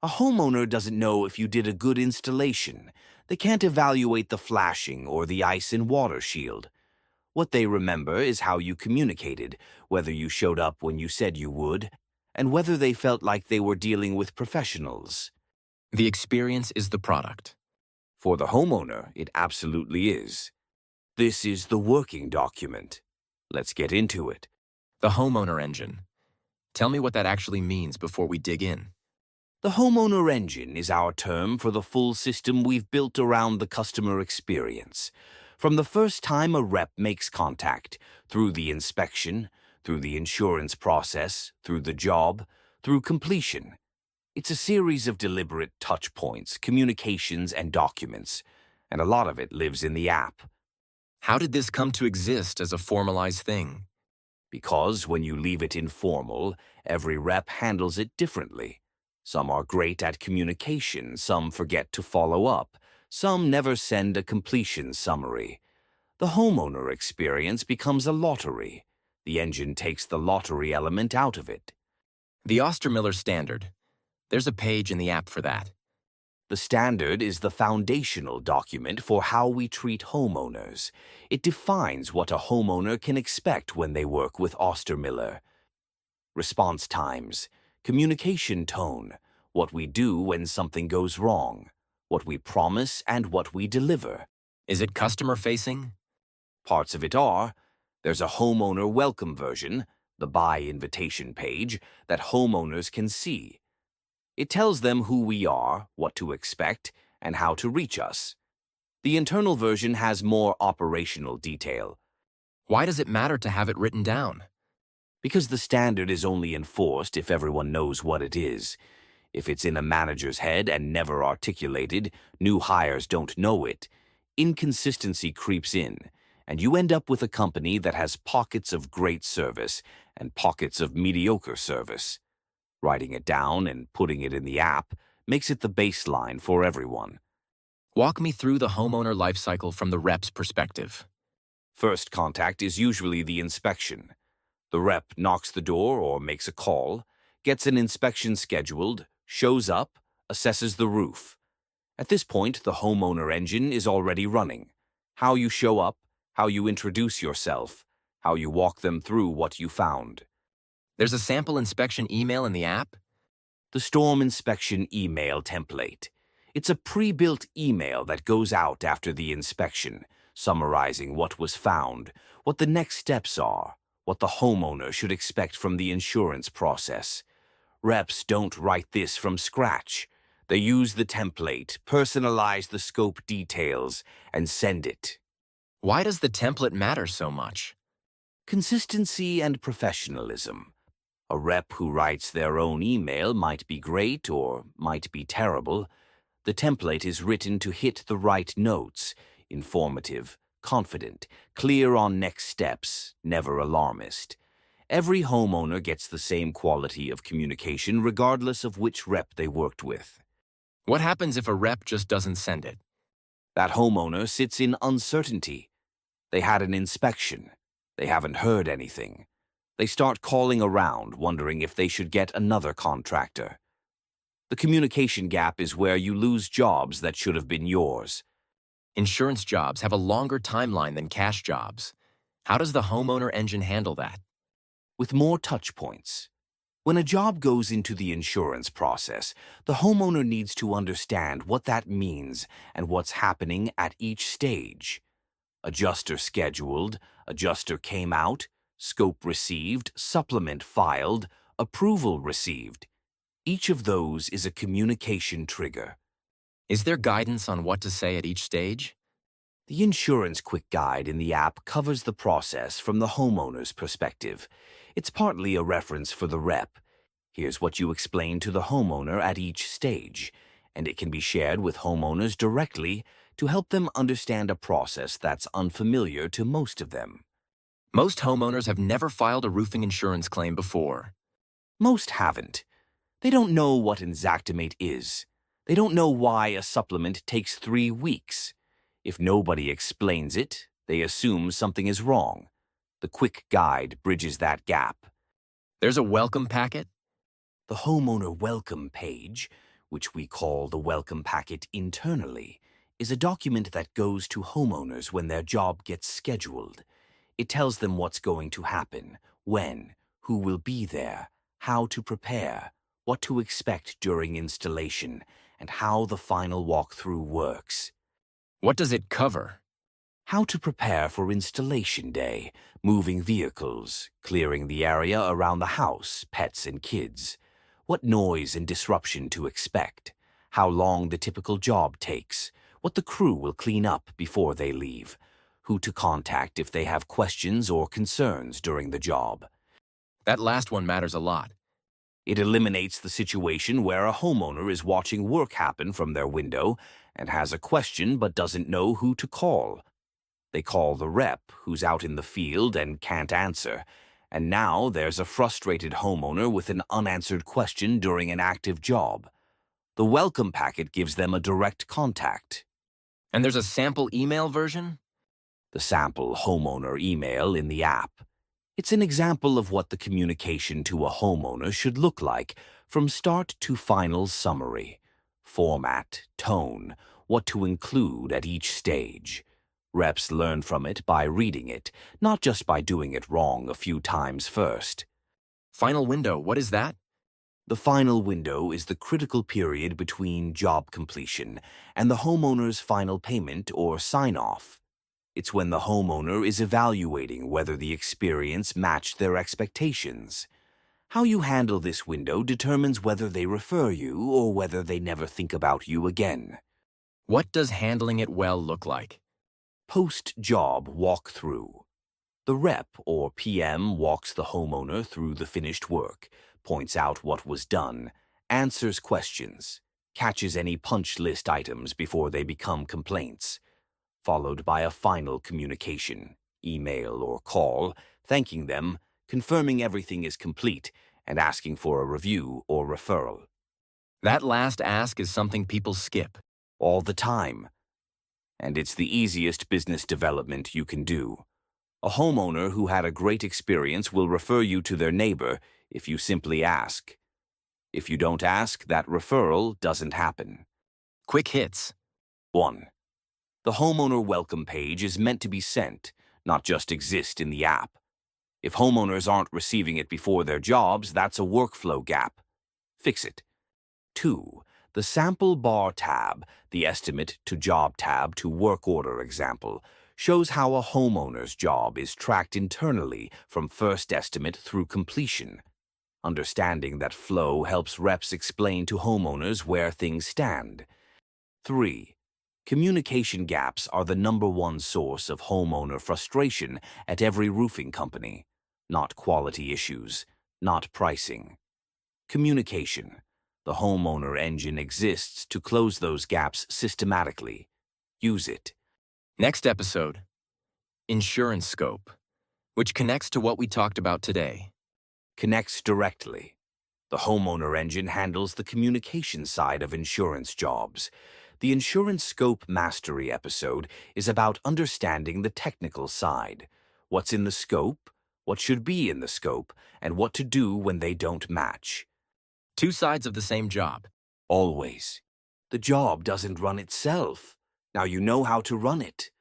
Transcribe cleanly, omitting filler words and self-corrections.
A homeowner doesn't know if you did a good installation. They can't evaluate the flashing or the ice and water shield. What they remember is how you communicated, whether you showed up when you said you would, and whether they felt like they were dealing with professionals. The experience is the product. For the homeowner, it absolutely is. This is the working document. Let's get into it. The homeowner engine. Tell me what that actually means before we dig in. The homeowner engine is our term for the full system we've built around the customer experience. From the first time a rep makes contact, through the inspection, through the insurance process, through the job, through completion. It's a series of deliberate touch points, communications, and documents, and a lot of it lives in the app. How did this come to exist as a formalized thing? Because when you leave it informal, every rep handles it differently. Some are great at communication, some forget to follow up, some never send a completion summary. The homeowner experience becomes a lottery. The engine takes the lottery element out of it. The Austermiller standard. There's a page in the app for that. The standard is the foundational document for how we treat homeowners. It defines what a homeowner can expect when they work with Austermiller. Response times, communication tone, what we do when something goes wrong, what we promise and what we deliver. Is it customer-facing? Parts of it are. There's a homeowner welcome version, the buy invitation page, that homeowners can see. It tells them who we are, what to expect, and how to reach us. The internal version has more operational detail. Why does it matter to have it written down? Because the standard is only enforced if everyone knows what it is. If it's in a manager's head and never articulated, new hires don't know it. Inconsistency creeps in, and you end up with a company that has pockets of great service and pockets of mediocre service. Writing it down and putting it in the app makes it the baseline for everyone. Walk me through the homeowner lifecycle from the rep's perspective. First contact is usually the inspection. The rep knocks the door or makes a call, gets an inspection scheduled, shows up, assesses the roof. At this point, the homeowner engine is already running. How you show up, how you introduce yourself, how you walk them through what you found. There's a sample inspection email in the app? The storm inspection email template. It's a pre-built email that goes out after the inspection, summarizing what was found, what the next steps are, what the homeowner should expect from the insurance process. Reps don't write this from scratch. They use the template, personalize the scope details, and send it. Why does the template matter so much? Consistency and professionalism. A rep who writes their own email might be great or might be terrible. The template is written to hit the right notes, informative, confident, clear on next steps, never alarmist. Every homeowner gets the same quality of communication regardless of which rep they worked with. What happens if a rep just doesn't send it? That homeowner sits in uncertainty. They had an inspection. They haven't heard anything. They start calling around, wondering if they should get another contractor. The communication gap is where you lose jobs that should have been yours. Insurance jobs have a longer timeline than cash jobs. How does the homeowner engine handle that? With more touch points. When a job goes into the insurance process, the homeowner needs to understand what that means and what's happening at each stage. Adjuster scheduled, adjuster came out, scope received, supplement filed, approval received. Each of those is a communication trigger. Is there guidance on what to say at each stage? The Insurance Quick Guide in the app covers the process from the homeowner's perspective. It's partly a reference for the rep. Here's what you explain to the homeowner at each stage, and it can be shared with homeowners directly to help them understand a process that's unfamiliar to most of them. Most homeowners have never filed a roofing insurance claim before. Most haven't. They don't know what an Xactimate is. They don't know why a supplement takes 3 weeks. If nobody explains it, they assume something is wrong. The Quick Guide bridges that gap. There's a welcome packet? The homeowner welcome page, which we call the welcome packet internally, is a document that goes to homeowners when their job gets scheduled. It tells them what's going to happen, when, who will be there, how to prepare, what to expect during installation, and how the final walkthrough works. What does it cover? How to prepare for installation day, moving vehicles, clearing the area around the house, pets and kids, what noise and disruption to expect, how long the typical job takes, what the crew will clean up before they leave, who to contact if they have questions or concerns during the job. That last one matters a lot. It eliminates the situation where a homeowner is watching work happen from their window and has a question but doesn't know who to call. They call the rep, who's out in the field and can't answer, and now there's a frustrated homeowner with an unanswered question during an active job. The welcome packet gives them a direct contact. And there's a sample email version? The sample homeowner email in the app. It's an example of what the communication to a homeowner should look like from start to final summary. Format, tone, what to include at each stage. Reps learn from it by reading it, not just by doing it wrong a few times first. Final window, what is that? The final window is the critical period between job completion and the homeowner's final payment or sign-off. It's when the homeowner is evaluating whether the experience matched their expectations. How you handle this window determines whether they refer you or whether they never think about you again. What does handling it well look like? Post-job walkthrough. The rep or PM walks the homeowner through the finished work, points out what was done, answers questions, catches any punch list items before they become complaints, followed by a final communication, email or call, thanking them, confirming everything is complete, and asking for a review or referral. That last ask is something people skip. All the time. And it's the easiest business development you can do. A homeowner who had a great experience will refer you to their neighbor if you simply ask. If you don't ask, that referral doesn't happen. Quick hits. 1. The homeowner welcome page is meant to be sent, not just exist in the app. If homeowners aren't receiving it before their jobs, that's a workflow gap. Fix it. 2. The sample bar tab, the estimate to job tab to work order example, shows how a homeowner's job is tracked internally from first estimate through completion. Understanding that flow helps reps explain to homeowners where things stand. 3. Communication gaps are the #1 source of homeowner frustration at every roofing company. Not quality issues, not pricing. Communication. The homeowner engine exists to close those gaps systematically. Use it. Next episode, insurance scope, which connects to what we talked about today. Connects directly. The homeowner engine handles the communication side of insurance jobs. The insurance scope mastery episode is about understanding the technical side. What's in the scope, what should be in the scope, and what to do when they don't match. Two sides of the same job. Always. The job doesn't run itself. Now you know how to run it.